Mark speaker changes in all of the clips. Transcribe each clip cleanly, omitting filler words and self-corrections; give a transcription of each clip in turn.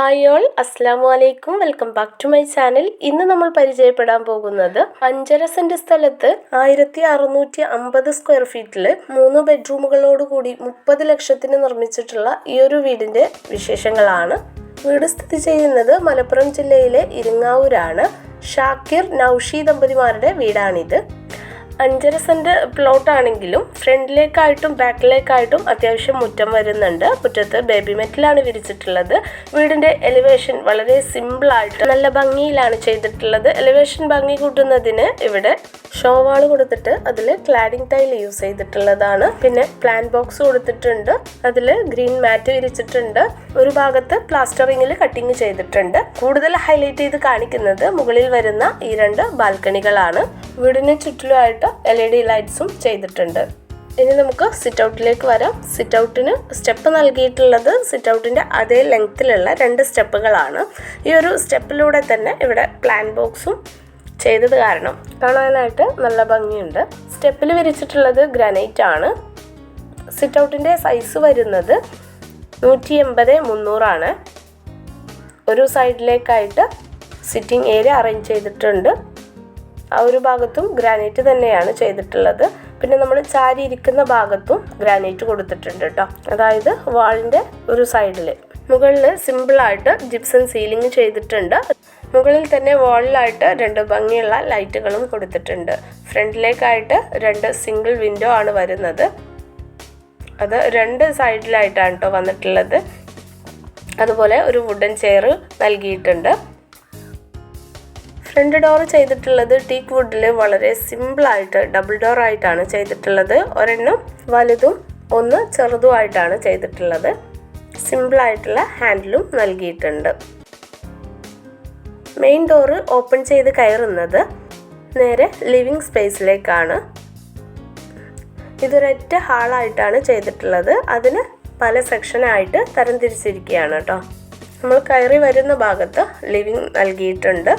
Speaker 1: Hi all, അസ്സാം വലൈക്കും. Welcome back to my channel. ഇന്ന് നമ്മൾ പരിചയപ്പെടാൻ പോകുന്നത് 5.5 സെന്റ് സ്ഥലത്ത് 1650 സ്ക്വയർ ഫീറ്റിൽ 3 ബെഡ്റൂമുകളോട് കൂടി 30 ലക്ഷത്തിന് നിർമ്മിച്ചിട്ടുള്ള ഈ ഒരു വീടിന്റെ വിശേഷങ്ങളാണ്. വീട് സ്ഥിതി ചെയ്യുന്നത് മലപ്പുറം ജില്ലയിലെ ഇരിങ്ങാവൂരാണ്. ഷാക്കിർ നൌഷി ദമ്പതിമാരുടെ വീടാണിത്. 5.5 സെന്റ് പ്ലോട്ട് ആണെങ്കിലും ഫ്രണ്ടിലേക്കായിട്ടും ബാക്കിലേക്കായിട്ടും അത്യാവശ്യം മുറ്റം വരുന്നുണ്ട്. മുറ്റത്ത് ബേബി മെറ്റലാണ് വിരിച്ചിട്ടുള്ളത്. വീടിന്റെ എലിവേഷൻ വളരെ സിമ്പിളായിട്ട് നല്ല ഭംഗിയിലാണ് ചെയ്തിട്ടുള്ളത്. എലിവേഷൻ ഭംഗി കൂട്ടുന്നതിന് ഇവിടെ ഷോവാൾ കൊടുത്തിട്ട് അതിൽ ക്ലാഡിംഗ് ടൈൽ യൂസ് ചെയ്തിട്ടുള്ളതാണ്. പിന്നെ പ്ലാൻ ബോക്സ് കൊടുത്തിട്ടുണ്ട്. അതിൽ ഗ്രീൻ മാറ്റ് വിരിച്ചിട്ടുണ്ട്. ഒരു ഭാഗത്ത് പ്ലാസ്റ്ററിങ്ങിൽ കട്ടിങ് ചെയ്തിട്ടുണ്ട്. കൂടുതൽ ഹൈലൈറ്റ് ചെയ്ത് കാണിക്കുന്നത് മുകളിൽ വരുന്ന ഈ 2 ബാൽക്കണികളാണ്. വീടിന് ചുറ്റിലുമായിട്ട് LED ലൈറ്റ്സും ചെയ്തിട്ടുണ്ട്. ഇനി നമുക്ക് സിറ്റ് ഔട്ടിലേക്ക് വരാം. സിറ്റ് ഔട്ടിന് സ്റ്റെപ്പ് നൽകിയിട്ടുള്ളത് സിറ്റ് ഔട്ടിന്റെ അതേ ലെങ്ത്തിലുള്ള 2 സ്റ്റെപ്പുകളാണ്. ഈ ഒരു സ്റ്റെപ്പിലൂടെ തന്നെ ഇവിടെ പ്ലാൻ ബോക്സും ചെയ്തത് കാരണം കാണാനായിട്ട് നല്ല ഭംഗിയുണ്ട്. സ്റ്റെപ്പിൽ വിരിച്ചിട്ടുള്ളത് ഗ്രാനൈറ്റ് ആണ്. സിറ്റ് ഔട്ടിന്റെ സൈസ് വരുന്നത് 180x300 ആണ്. ഒരു സൈഡിലേക്കായിട്ട് സിറ്റിംഗ് ഏരിയ അറേഞ്ച് ചെയ്തിട്ടുണ്ട്. ആ ഒരു ഭാഗത്തും ഗ്രാനൈറ്റ് തന്നെയാണ് ചെയ്തിട്ടുള്ളത്. പിന്നെ നമ്മൾ ചാരി ഇരിക്കുന്ന ഭാഗത്തും ഗ്രാനൈറ്റ് കൊടുത്തിട്ടുണ്ട് കേട്ടോ. അതായത് വാളിൻ്റെ ഒരു സൈഡിൽ. മുകളിൽ സിമ്പിളായിട്ട് ജിപ്സം സീലിംഗ് ചെയ്തിട്ടുണ്ട്. മുകളിൽ തന്നെ വാളിലായിട്ട് 2 ഭംഗിയുള്ള ലൈറ്റുകളും കൊടുത്തിട്ടുണ്ട്. ഫ്രണ്ടിലേക്കായിട്ട് 2 സിംഗിൾ വിൻഡോ ആണ് വരുന്നത്. അത് 2 സൈഡിലായിട്ടാണ് കേട്ടോ വന്നിട്ടുള്ളത്. അതുപോലെ ഒരു വുഡൻ ചെയർ നൽകിയിട്ടുണ്ട്. ഫ്രണ്ട് ഡോർ ചെയ്തിട്ടുള്ളത് ടീക്ക് വുഡിൽ വളരെ സിമ്പിളായിട്ട് ഡബിൾ ഡോർ ആയിട്ടാണ് ചെയ്തിട്ടുള്ളത്. ഒരെണ്ണം വലുതും ഒന്ന് ചെറുതുമായിട്ടാണ് ചെയ്തിട്ടുള്ളത്. സിമ്പിളായിട്ടുള്ള ഹാൻഡിലും നൽകിയിട്ടുണ്ട്. മെയിൻ ഡോറ് ഓപ്പൺ ചെയ്ത് കയറുന്നത് നേരെ ലിവിങ് സ്പേസിലേക്കാണ്. ഇതൊരൊറ്റ ഹാളായിട്ടാണ് ചെയ്തിട്ടുള്ളത്. അതിന് പല സെക്ഷനായിട്ട് തരംതിരിച്ചിരിക്കുകയാണ് കേട്ടോ. നമ്മൾ കയറി വരുന്ന ഭാഗത്ത് ലിവിങ് നൽകിയിട്ടുണ്ട്.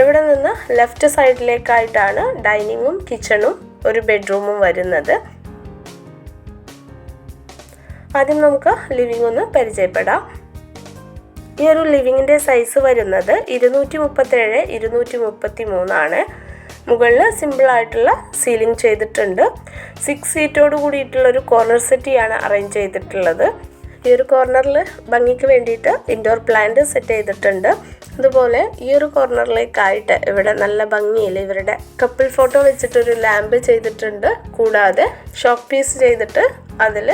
Speaker 1: ഇവിടെ നിന്ന് ലെഫ്റ്റ് സൈഡിലേക്കായിട്ടാണ് ഡൈനിങ്ങും കിച്ചണും ഒരു ബെഡ്റൂമും വരുന്നത്. ആദ്യം നമുക്ക് ലിവിംഗ് ഒന്ന് പരിചയപ്പെടാം. ഈ ഒരു ലിവിങ്ങിൻ്റെ സൈസ് വരുന്നത് 237x233 ആണ്. മുകളിൽ സിമ്പിളായിട്ടുള്ള സീലിംഗ് ചെയ്തിട്ടുണ്ട്. 6 സീറ്റോട് കൂടിയിട്ടുള്ളൊരു കോർണർ സെറ്റിയാണ് അറേഞ്ച് ചെയ്തിട്ടുള്ളത്. ഈ ഒരു കോർണറിൽ ഭംഗിക്ക് വേണ്ടിയിട്ട് ഇൻഡോർ പ്ലാന്റ് സെറ്റ് ചെയ്തിട്ടുണ്ട്. അതുപോലെ ഈ ഒരു കോർണറിലേക്കായിട്ട് ഇവിടെ നല്ല ഭംഗിയിൽ ഇവരുടെ കപ്പിൾ ഫോട്ടോ വെച്ചിട്ടൊരു ലാമ്പ് ചെയ്തിട്ടുണ്ട്. കൂടാതെ ഷോക്ക് പീസ് ചെയ്തിട്ട് അതിൽ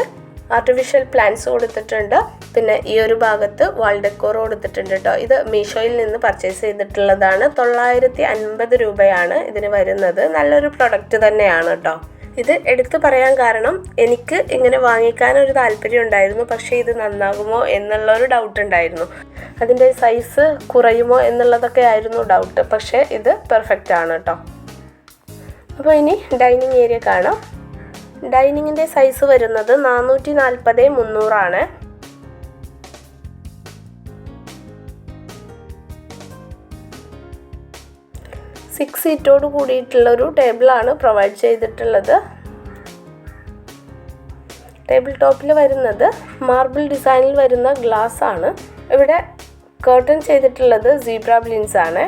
Speaker 1: ആർട്ടിഫിഷ്യൽ പ്ലാന്റ്സ് കൊടുത്തിട്ടുണ്ട്. പിന്നെ ഈ ഒരു ഭാഗത്ത് വാൾ ഡെക്കോർ കൊടുത്തിട്ടുണ്ട് കേട്ടോ. ഇത് മീഷോയിൽ നിന്ന് പർച്ചേസ് ചെയ്തിട്ടുള്ളതാണ്. 950 രൂപയാണ് ഇതിന് വരുന്നത്. നല്ലൊരു പ്രൊഡക്റ്റ് തന്നെയാണ് കേട്ടോ. ഇത് എടുത്തു പറയാൻ കാരണം എനിക്ക് ഇങ്ങനെ വാങ്ങിക്കാനൊരു താല്പര്യം ഉണ്ടായിരുന്നു. പക്ഷേ ഇത് നന്നാകുമോ എന്നുള്ളൊരു ഡൗട്ട് ഉണ്ടായിരുന്നു. അതിൻ്റെ സൈസ് കുറയുമോ എന്നുള്ളതൊക്കെ ആയിരുന്നു ഡൗട്ട്. പക്ഷേ ഇത് പെർഫെക്റ്റ് ആണ് കേട്ടോ. അപ്പോൾ ഇനി ഡൈനിങ് ഏരിയ കാണാം. ഡൈനിങ്ങിൻ്റെ സൈസ് വരുന്നത് 440x300 ആണ്. സിക്സ് സീറ്റോട് കൂടിയിട്ടുള്ളൊരു ടേബിളാണ് പ്രൊവൈഡ് ചെയ്തിട്ടുള്ളത്. ടേബിൾ ടോപ്പിൽ വരുന്നത് മാർബിൾ ഡിസൈനിൽ വരുന്ന ഗ്ലാസ് ആണ്. ഇവിടെ കർട്ടൻ ചെയ്തിട്ടുള്ളത് സീബ്ര ബ്ലിൻസ് ആണ്.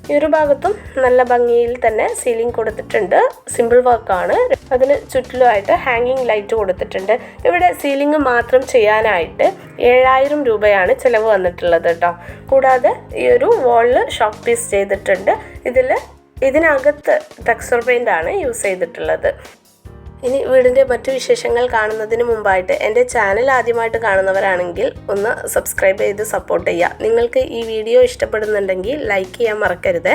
Speaker 1: ഈ ഒരു ഭാഗത്തും നല്ല ഭംഗിയിൽ തന്നെ സീലിംഗ് കൊടുത്തിട്ടുണ്ട്. സിമ്പിൾ വർക്കാണ്. അതിന് ചുറ്റിലുമായിട്ട് ഹാങ്ങിങ് ലൈറ്റ് കൊടുത്തിട്ടുണ്ട്. ഇവിടെ സീലിംഗ് മാത്രം ചെയ്യാനായിട്ട് 7000 രൂപയാണ് ചിലവ് വന്നിട്ടുള്ളത് കേട്ടോ. കൂടാതെ ഈ ഒരു വാളിൽ ഷോക്ക് പീസ് ചെയ്തിട്ടുണ്ട്. ഇതിനകത്ത് ടെക്സ്ചർ പെയിൻ്റ് ആണ് യൂസ് ചെയ്തിട്ടുള്ളത്. ഇനി വീടിൻ്റെ മറ്റു വിശേഷങ്ങൾ കാണുന്നതിന് മുമ്പായിട്ട് എൻ്റെ ചാനൽ ആദ്യമായിട്ട് കാണുന്നവരാണെങ്കിൽ ഒന്ന് സബ്സ്ക്രൈബ് ചെയ്ത് സപ്പോർട്ട് ചെയ്യുക. നിങ്ങൾക്ക് ഈ വീഡിയോ ഇഷ്ടപ്പെടുന്നുണ്ടെങ്കിൽ ലൈക്ക് ചെയ്യാൻ മറക്കരുത്.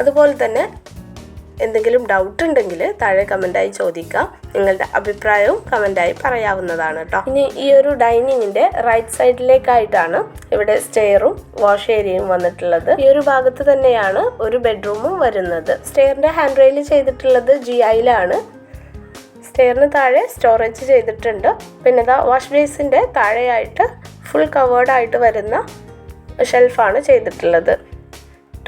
Speaker 1: അതുപോലെ തന്നെ എന്തെങ്കിലും ഡൗട്ട് ഉണ്ടെങ്കിൽ താഴെ കമൻറ്റായി ചോദിക്കാം. നിങ്ങളുടെ അഭിപ്രായവും കമൻറ്റായി പറയാവുന്നതാണ് കേട്ടോ. ഇനി ഈ ഒരു ഡൈനിങ്ങിൻ്റെ റൈറ്റ് സൈഡിലേക്കായിട്ടാണ് ഇവിടെ സ്റ്റെയറും വാഷ് ഏരിയയും വന്നിട്ടുള്ളത്. ഈ ഒരു ഭാഗത്ത് തന്നെയാണ് ഒരു ബെഡ്റൂമും വരുന്നത്. സ്റ്റെയറിൻ്റെ ഹാൻഡ് റെയിൽ ചെയ്തിട്ടുള്ളത് GIയിലാണ്. സ്റ്റെയറിന് താഴെ സ്റ്റോറേജ് ചെയ്തിട്ടുണ്ട്. പിന്നെ വാഷ് ബേസിൻ്റെ താഴെയായിട്ട് ഫുൾ കവേർഡ് ആയിട്ട് വരുന്ന ഷെൽഫാണ് ചെയ്തിട്ടുള്ളത്.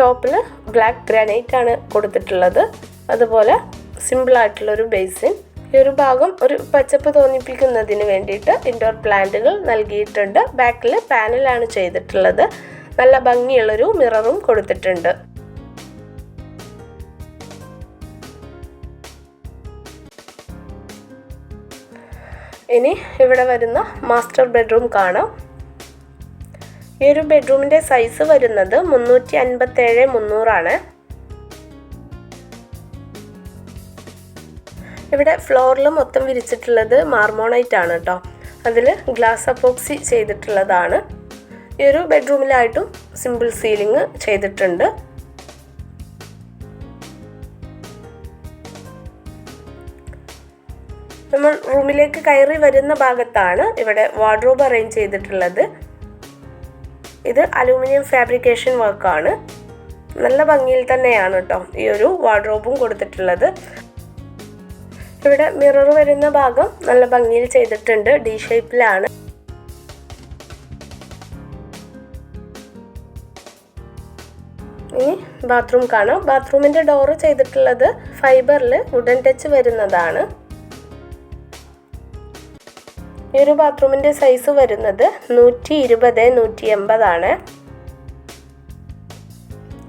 Speaker 1: ടോപ്പിൽ ബ്ലാക്ക് ഗ്രാനൈറ്റ് ആണ് കൊടുത്തിട്ടുള്ളത്. അതുപോലെ സിമ്പിളായിട്ടുള്ളൊരു ബേസിൻ ഈ ഒരു ഭാഗം ഒരു പച്ചപ്പ് തോന്നിപ്പിക്കുന്നതിന് വേണ്ടിയിട്ട് ഇൻഡോർ പ്ലാന്റുകൾ നൽകിയിട്ടുണ്ട്. ബാക്കിൽ പാനലാണ് ചെയ്തിട്ടുള്ളത്. നല്ല ഭംഗിയുള്ളൊരു മിററും കൊടുത്തിട്ടുണ്ട്. ഇനി ഇവിടെ വരുന്ന മാസ്റ്റർ ബെഡ്റൂം കാണാം. ഈ ഒരു ബെഡ്റൂമിൻ്റെ സൈസ് വരുന്നത് 357-300 ഇവിടെ ഫ്ലോറിൽ മൊത്തം വിരിച്ചിട്ടുള്ളത് മാർമോണൈറ്റ് ആണ് കേട്ടോ. അതിൽ ഗ്ലാസ് അപ്പോക്സി ചെയ്തിട്ടുള്ളതാണ്. ഈ ഒരു ബെഡ്റൂമിലായിട്ടും സിമ്പിൾ സീലിംഗ് ചെയ്തിട്ടുണ്ട്. നമ്മൾ റൂമിലേക്ക് കയറി വരുന്ന ഭാഗത്താണ് ഇവിടെ വാർഡ്രോബ് അറേഞ്ച് ചെയ്തിട്ടുള്ളത്. ഇത് അലൂമിനിയം ഫാബ്രിക്കേഷൻ വർക്കാണ്. നല്ല ഭംഗിയിൽ തന്നെയാണ് കേട്ടോ ഈ ഒരു വാർഡ്രോബും കൊടുത്തിട്ടുള്ളത്. ഇവിടെ മിറർ വരുന്ന ഭാഗം നല്ല ഭംഗിയിൽ ചെയ്തിട്ടുണ്ട്. ഡി ഷേപ്പിലാണ്. ഇനി ബാത്റൂം കാണാം. ബാത്റൂമിൻ്റെ ഡോറ് ചെയ്തിട്ടുള്ളത് ഫൈബറിൽ വുഡൻ ടച്ച് വരുന്നതാണ്. ഈ ഒരു ബാത്റൂമിൻ്റെ സൈസ് വരുന്നത് 120-180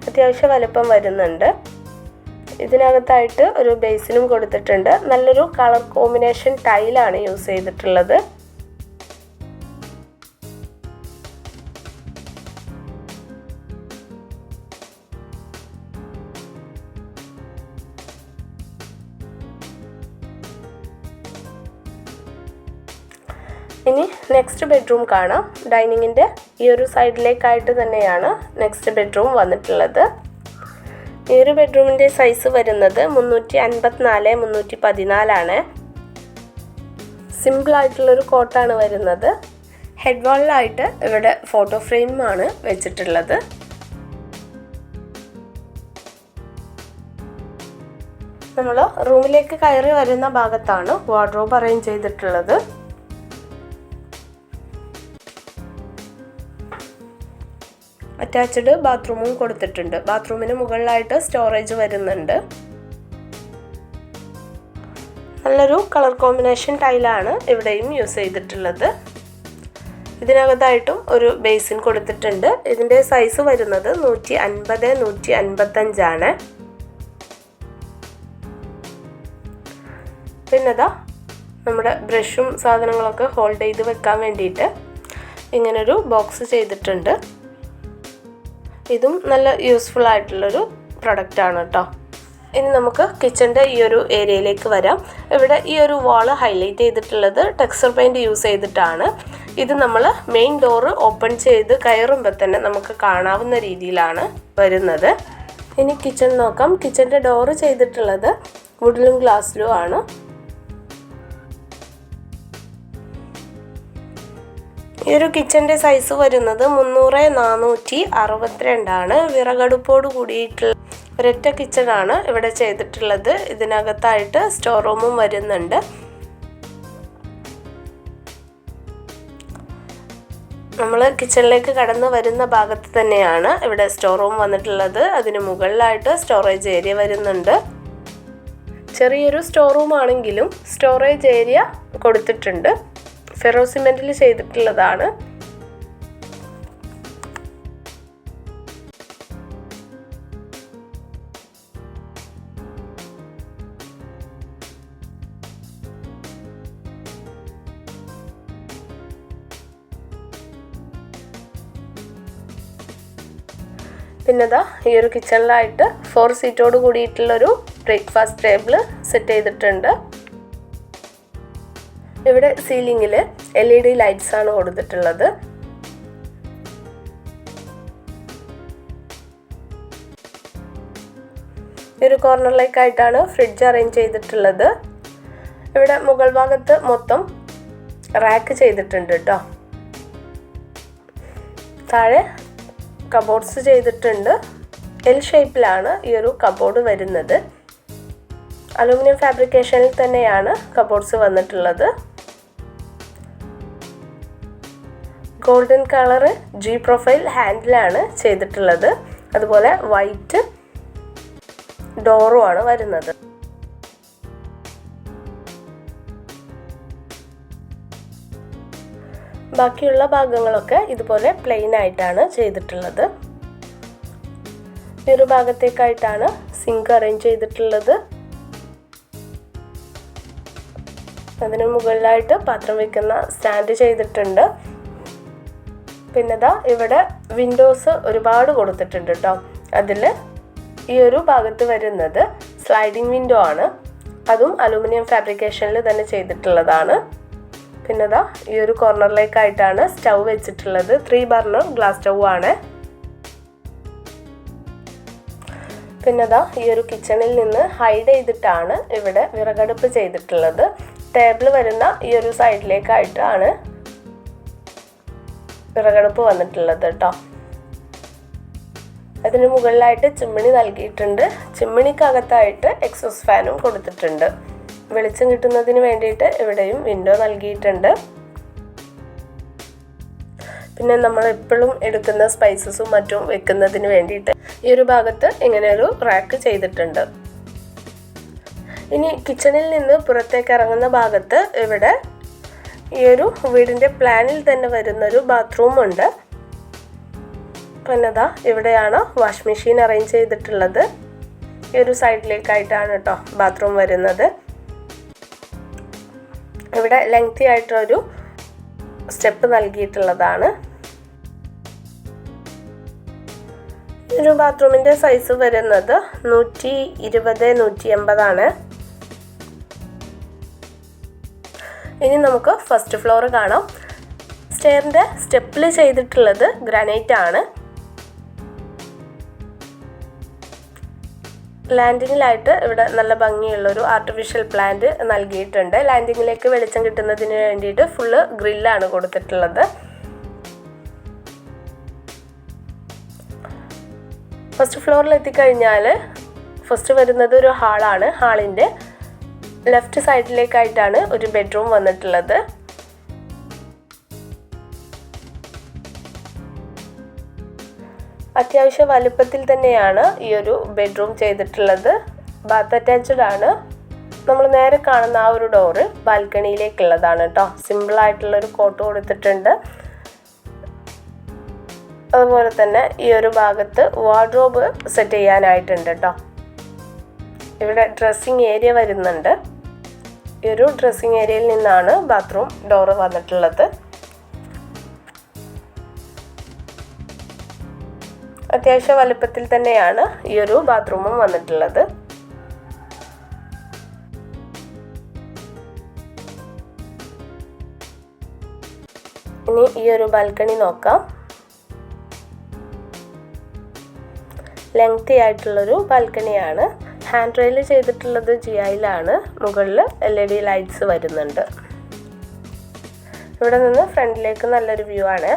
Speaker 1: അത്യാവശ്യം വലുപ്പം വരുന്നുണ്ട്. ഇതിനകത്തായിട്ട് ഒരു ബേസിനും കൊടുത്തിട്ടുണ്ട്. നല്ലൊരു കളർ കോമ്പിനേഷൻ ടൈലാണ് യൂസ് ചെയ്തിട്ടുള്ളത്. ഇനി നെക്സ്റ്റ് ബെഡ്റൂം കാണാം. ഡൈനിങ്ങിൻ്റെ ഈ ഒരു സൈഡിലേക്കായിട്ട് തന്നെയാണ് നെക്സ്റ്റ് ബെഡ്റൂം വന്നിട്ടുള്ളത്. ഈ ഒരു ബെഡ്റൂമിൻ്റെ സൈസ് വരുന്നത് 354-314 സിമ്പിളായിട്ടുള്ളൊരു കോട്ടാണ് വരുന്നത്. ഹെഡ് വാളിലായിട്ട് ഇവിടെ ഫോട്ടോ ഫ്രെയിമാണ് വെച്ചിട്ടുള്ളത്. നമ്മൾ റൂമിലേക്ക് കയറി വരുന്ന ഭാഗത്താണ് വാർഡ്രോബ് അറേഞ്ച് ചെയ്തിട്ടുള്ളത്. അറ്റാച്ച്ഡ് ബാത്റൂമും കൊടുത്തിട്ടുണ്ട്. ബാത്റൂമിന് മുകളിലായിട്ട് സ്റ്റോറേജ് വരുന്നുണ്ട്. നല്ലൊരു കളർ കോമ്പിനേഷൻ ടൈലാണ് ഇവിടെയും യൂസ് ചെയ്തിട്ടുള്ളത്. ഇതിനകത്തായിട്ടും ഒരു ബേസിൻ കൊടുത്തിട്ടുണ്ട്. ഇതിൻ്റെ സൈസ് വരുന്നത് 150-155 പിന്നെതാ നമ്മുടെ ബ്രഷും സാധനങ്ങളൊക്കെ ഹോൾഡ് ചെയ്ത് വെക്കാൻ വേണ്ടിയിട്ട് ഇങ്ങനൊരു ബോക്സ് ചെയ്തിട്ടുണ്ട്. ഇതും നല്ല യൂസ്ഫുൾ ആയിട്ടുള്ളൊരു പ്രൊഡക്റ്റാണ് കേട്ടോ. ഇനി നമുക്ക് കിച്ചൻ്റെ ഈ ഒരു ഏരിയയിലേക്ക് വരാം. ഇവിടെ ഈ ഒരു വാള് ഹൈലൈറ്റ് ചെയ്തിട്ടുള്ളത് ടെക്സ്ചർ പെയിൻറ് യൂസ് ചെയ്തിട്ടാണ്. ഇത് നമ്മൾ മെയിൻ ഡോറ് ഓപ്പൺ ചെയ്ത് കയറുമ്പോൾ തന്നെ നമുക്ക് കാണാവുന്ന രീതിയിലാണ് വരുന്നത്. ഇനി കിച്ചൺ നോക്കാം. കിച്ചൻ്റെ ഡോറ് ചെയ്തിട്ടുള്ളത് വുഡിലും ഗ്ലാസ്സിലും ആണ്. ഈ ഒരു കിച്ചൻ്റെ സൈസ് വരുന്നത് 300-462 വിറകടുപ്പോട് കൂടിയിട്ടുള്ള ഒരൊറ്റ കിച്ചണാണ് ഇവിടെ ചെയ്തിട്ടുള്ളത്. ഇതിനകത്തായിട്ട് സ്റ്റോർ റൂമും വരുന്നുണ്ട്. നമ്മൾ കിച്ചണിലേക്ക് കടന്നു വരുന്ന ഭാഗത്ത് തന്നെയാണ് ഇവിടെ സ്റ്റോർ റൂം വന്നിട്ടുള്ളത്. അതിന് മുകളിലായിട്ട് സ്റ്റോറേജ് ഏരിയ വരുന്നുണ്ട്. ചെറിയൊരു സ്റ്റോർ റൂം ആണെങ്കിലും സ്റ്റോറേജ് ഏരിയ കൊടുത്തിട്ടുണ്ട്. ഫെറോ സിമെന്റിൽ ചെയ്തിട്ടുള്ളതാണ്. പിന്നെതാ ഈ ഒരു കിച്ചണിലായിട്ട് 4 സീറ്റോട് കൂടിയിട്ടുള്ളൊരു ബ്രേക്ക്ഫാസ്റ്റ് ടേബിൾ സെറ്റ് ചെയ്തിട്ടുണ്ട്. ഇവിടെ സീലിംഗിൽ LED ലൈറ്റ്സ് ആണ് കൊടുത്തിട്ടുള്ളത്. ഒരു കോർണറിലേക്കായിട്ടാണ് ഫ്രിഡ്ജ് അറേഞ്ച് ചെയ്തിട്ടുള്ളത്. ഇവിടെ മുകൾ ഭാഗത്ത് മൊത്തം റാക്ക് ചെയ്തിട്ടുണ്ട് കേട്ടോ. താഴെ കബോർഡ്സ് ചെയ്തിട്ടുണ്ട്. എൽ ഷേപ്പിലാണ് ഈ ഒരു കബോർഡ് വരുന്നത്. അലൂമിനിയം ഫാബ്രിക്കേഷനിൽ തന്നെയാണ് കബോർഡ്സ് വന്നിട്ടുള്ളത്. ഗോൾഡൻ കളറ് ജി പ്രൊഫൈൽ ഹാൻഡിലാണ് ചെയ്തിട്ടുള്ളത്. അതുപോലെ വൈറ്റ് ഡോറും ആണ് വരുന്നത്. ബാക്കിയുള്ള ഭാഗങ്ങളൊക്കെ ഇതുപോലെ പ്ലെയിൻ ആയിട്ടാണ് ചെയ്തിട്ടുള്ളത്. ഈ ഒരു ഭാഗത്തേക്കായിട്ടാണ് സിങ്ക് അറേഞ്ച് ചെയ്തിട്ടുള്ളത്. അതിന് മുകളിലായിട്ട് പാത്രം വെക്കുന്ന സ്റ്റാൻഡ് ചെയ്തിട്ടുണ്ട്. പിന്നെ ഇവിടെ വിൻഡോസ് ഒരുപാട് കൊടുത്തിട്ടുണ്ട് കേട്ടോ. അതിൽ ഈ ഒരു ഭാഗത്ത് വരുന്നത് സ്ലൈഡിങ് വിൻഡോ ആണ്. അതും അലൂമിനിയം ഫാബ്രിക്കേഷനിൽ തന്നെ ചെയ്തിട്ടുള്ളതാണ്. പിന്നെ ഈ ഒരു കോർണറിലേക്കായിട്ടാണ് സ്റ്റൗ വെച്ചിട്ടുള്ളത്. 3 ബർണർ ഗ്ലാസ് സ്റ്റൗ ആണ്. പിന്നെ ഈ ഒരു കിച്ചണിൽ നിന്ന് ഹൈഡ് ചെയ്തിട്ടാണ് ഇവിടെ വിറകടുപ്പ് ചെയ്തിട്ടുള്ളത്. ടേബിൾ വരുന്ന ഈ ഒരു സൈഡിലേക്കായിട്ടാണ് വിറകടുപ്പ് വന്നിട്ടുള്ളത് കേട്ടോ. അതിന് മുകളിലായിട്ട് ചിമ്മിണി നൽകിയിട്ടുണ്ട്. ചിമ്മിണിക്കകത്തായിട്ട് എക്സോസ്റ്റ് ഫാനും കൊടുത്തിട്ടുണ്ട്. വെളിച്ചം കിട്ടുന്നതിന് വേണ്ടിയിട്ട് ഇവിടെയും വിൻഡോ നൽകിയിട്ടുണ്ട്. പിന്നെ നമ്മൾ എപ്പോഴും എടുക്കുന്ന സ്പൈസസും മറ്റും വെക്കുന്നതിന് വേണ്ടിയിട്ട് ഈ ഒരു ഭാഗത്ത് ഇങ്ങനെ ഒരു റാക്ക് ചെയ്തിട്ടുണ്ട്. ഇനി കിച്ചണിൽ നിന്ന് പുറത്തേക്ക് ഇറങ്ങുന്ന ഭാഗത്ത് ഇവിടെ ഈ ഒരു വീടിൻ്റെ പ്ലാനിൽ തന്നെ വരുന്നൊരു ബാത്റൂം ഉണ്ട്. പിന്നെ ഇവിടെയാണ് വാഷ് മെഷീൻ അറേഞ്ച് ചെയ്തിട്ടുള്ളത്. ഈ ഒരു സൈഡിലേക്കായിട്ടാണ് കേട്ടോ ബാത്റൂം വരുന്നത്. ഇവിടെ ലെങ്തി ആയിട്ടൊരു സ്റ്റെപ്പ് നൽകിയിട്ടുള്ളതാണ്. ഈ ഒരു ബാത്റൂമിൻ്റെ സൈസ് വരുന്നത് 120-180 ആണ്. ഇനി നമുക്ക് ഫസ്റ്റ് ഫ്ലോർ കാണാം. സ്റ്റെയറിൻ്റെ സ്റ്റെപ്പിൽ ചെയ്തിട്ടുള്ളത് ഗ്രാനൈറ്റ് ആണ്. ലാൻഡിങ്ങിലായിട്ട് ഇവിടെ നല്ല ഭംഗിയുള്ളൊരു ആർട്ടിഫിഷ്യൽ പ്ലാന്റ് നൽകിയിട്ടുണ്ട്. ലാൻഡിങ്ങിലേക്ക് വെളിച്ചം കിട്ടുന്നതിന് വേണ്ടിയിട്ട് ഫുള്ള് ഗ്രില്ലാണ് കൊടുത്തിട്ടുള്ളത്. ഫസ്റ്റ് ഫ്ലോറിൽ എത്തിക്കഴിഞ്ഞാൽ ഫസ്റ്റ് വരുന്നത് ഒരു ഹാളാണ്. ഹാളിൻ്റെ ലെഫ്റ്റ് സൈഡിലേക്കായിട്ടാണ് ഒരു ബെഡ്റൂം വന്നിട്ടുള്ളത്. അത്യാവശ്യം വലുപ്പത്തിൽ തന്നെയാണ് ഈ ഒരു ബെഡ്റൂം ചെയ്തിട്ടുള്ളത്. ബാത്ത് അറ്റാച്ച്ഡ് ആണ്. നമ്മൾ നേരെ കാണുന്ന ആ ഒരു ഡോറ് ബാൽക്കണിയിലേക്കുള്ളതാണ് കേട്ടോ. സിമ്പിളായിട്ടുള്ളൊരു കോട്ട് കൊടുത്തിട്ടുണ്ട്. അതുപോലെ തന്നെ ഈ ഒരു ഭാഗത്ത് വാർഡ്രോബ് സെറ്റ് ചെയ്യാനായിട്ടുണ്ട് കേട്ടോ. ഇവിടെ ഡ്രസ്സിങ് ഏരിയ വരുന്നുണ്ട്. ഈ ഒരു ഡ്രസ്സിങ് ഏരിയയിൽ നിന്നാണ് ബാത്റൂം ഡോറ് വന്നിട്ടുള്ളത്. അത്യാവശ്യം വലുപ്പത്തിൽ തന്നെയാണ് ഈ ഒരു ബാത്റൂമും വന്നിട്ടുള്ളത്. ഇനി ഈ ഒരു ബാൽക്കണി നോക്കാം. ലെങ്തി ആയിട്ടുള്ളൊരു ബാൽക്കണിയാണ്. ഹാൻഡ് റെയിൽ ചെയ്തിട്ടുള്ളത് ജിഐയിലാണ്. മുകളിൽ LED ലൈറ്റ്സ് വരുന്നുണ്ട്. ഇവിടെ നിന്ന് ഫ്രണ്ടിലേക്ക് നല്ലൊരു വ്യൂ ആണ്.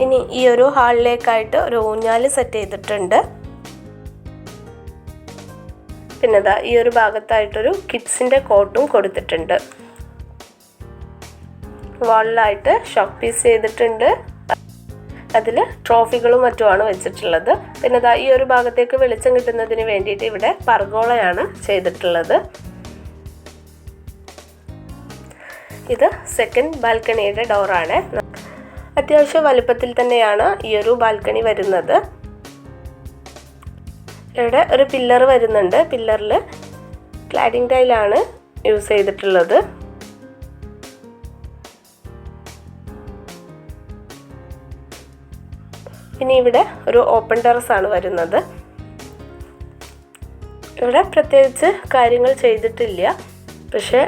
Speaker 1: ഇനി ഈ ഒരു ഹാളിലേക്കായിട്ട് ഒരു ഊഞ്ഞാല് സെറ്റ് ചെയ്തിട്ടുണ്ട്. പിന്നെ ഈ ഒരു ഭാഗത്തായിട്ടൊരു കിഡ്സിൻ്റെ കോട്ടും കൊടുത്തിട്ടുണ്ട്. വാളിലായിട്ട് ഷോക്ക് പീസ് ചെയ്തിട്ടുണ്ട്. അതിൽ ട്രോഫികളും മറ്റുമാണ് വെച്ചിട്ടുള്ളത്. പിന്നെ ഈ ഒരു ഭാഗത്തേക്ക് വെളിച്ചം കിട്ടുന്നതിന് വേണ്ടിയിട്ട് ഇവിടെ പർഗോളയാണ് ചെയ്തിട്ടുള്ളത്. ഇത് സെക്കൻഡ് ബാൽക്കണിയുടെ ഡോറാണ്. അത്യാവശ്യം വലുപ്പത്തിൽ തന്നെയാണ് ഈ ഒരു ബാൽക്കണി വരുന്നത്. ഇവിടെ ഒരു പില്ലർ വരുന്നുണ്ട്. പില്ലറിൽ ക്ലാഡിംഗ് ടൈലാണ് യൂസ് ചെയ്തിട്ടുള്ളത്. ഇനി ഇവിടെ ഒരു ഓപ്പൺ ടെറസ് ആണ് വരുന്നത്. ഇവിടെ പ്രത്യേകിച്ച് കാര്യങ്ങൾ ചെയ്തിട്ടില്ല. പക്ഷേ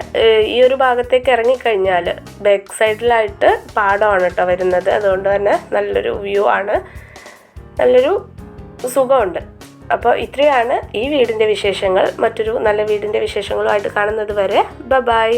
Speaker 1: ഈ ഒരു ഭാഗത്തേക്ക് ഇറങ്ങിക്കഴിഞ്ഞാൽ ബാക്ക് സൈഡിലായിട്ട് പാടമാണ് കേട്ടോ വരുന്നത്. അതുകൊണ്ട് തന്നെ നല്ലൊരു വ്യൂ ആണ്, നല്ലൊരു സുഖമുണ്ട്. അപ്പോൾ ഇത്രയാണ് ഈ വീടിൻ്റെ വിശേഷങ്ങൾ. മറ്റൊരു നല്ല വീടിൻ്റെ വിശേഷങ്ങളുമായിട്ട് കാണുന്നത് വരെ ബൈ.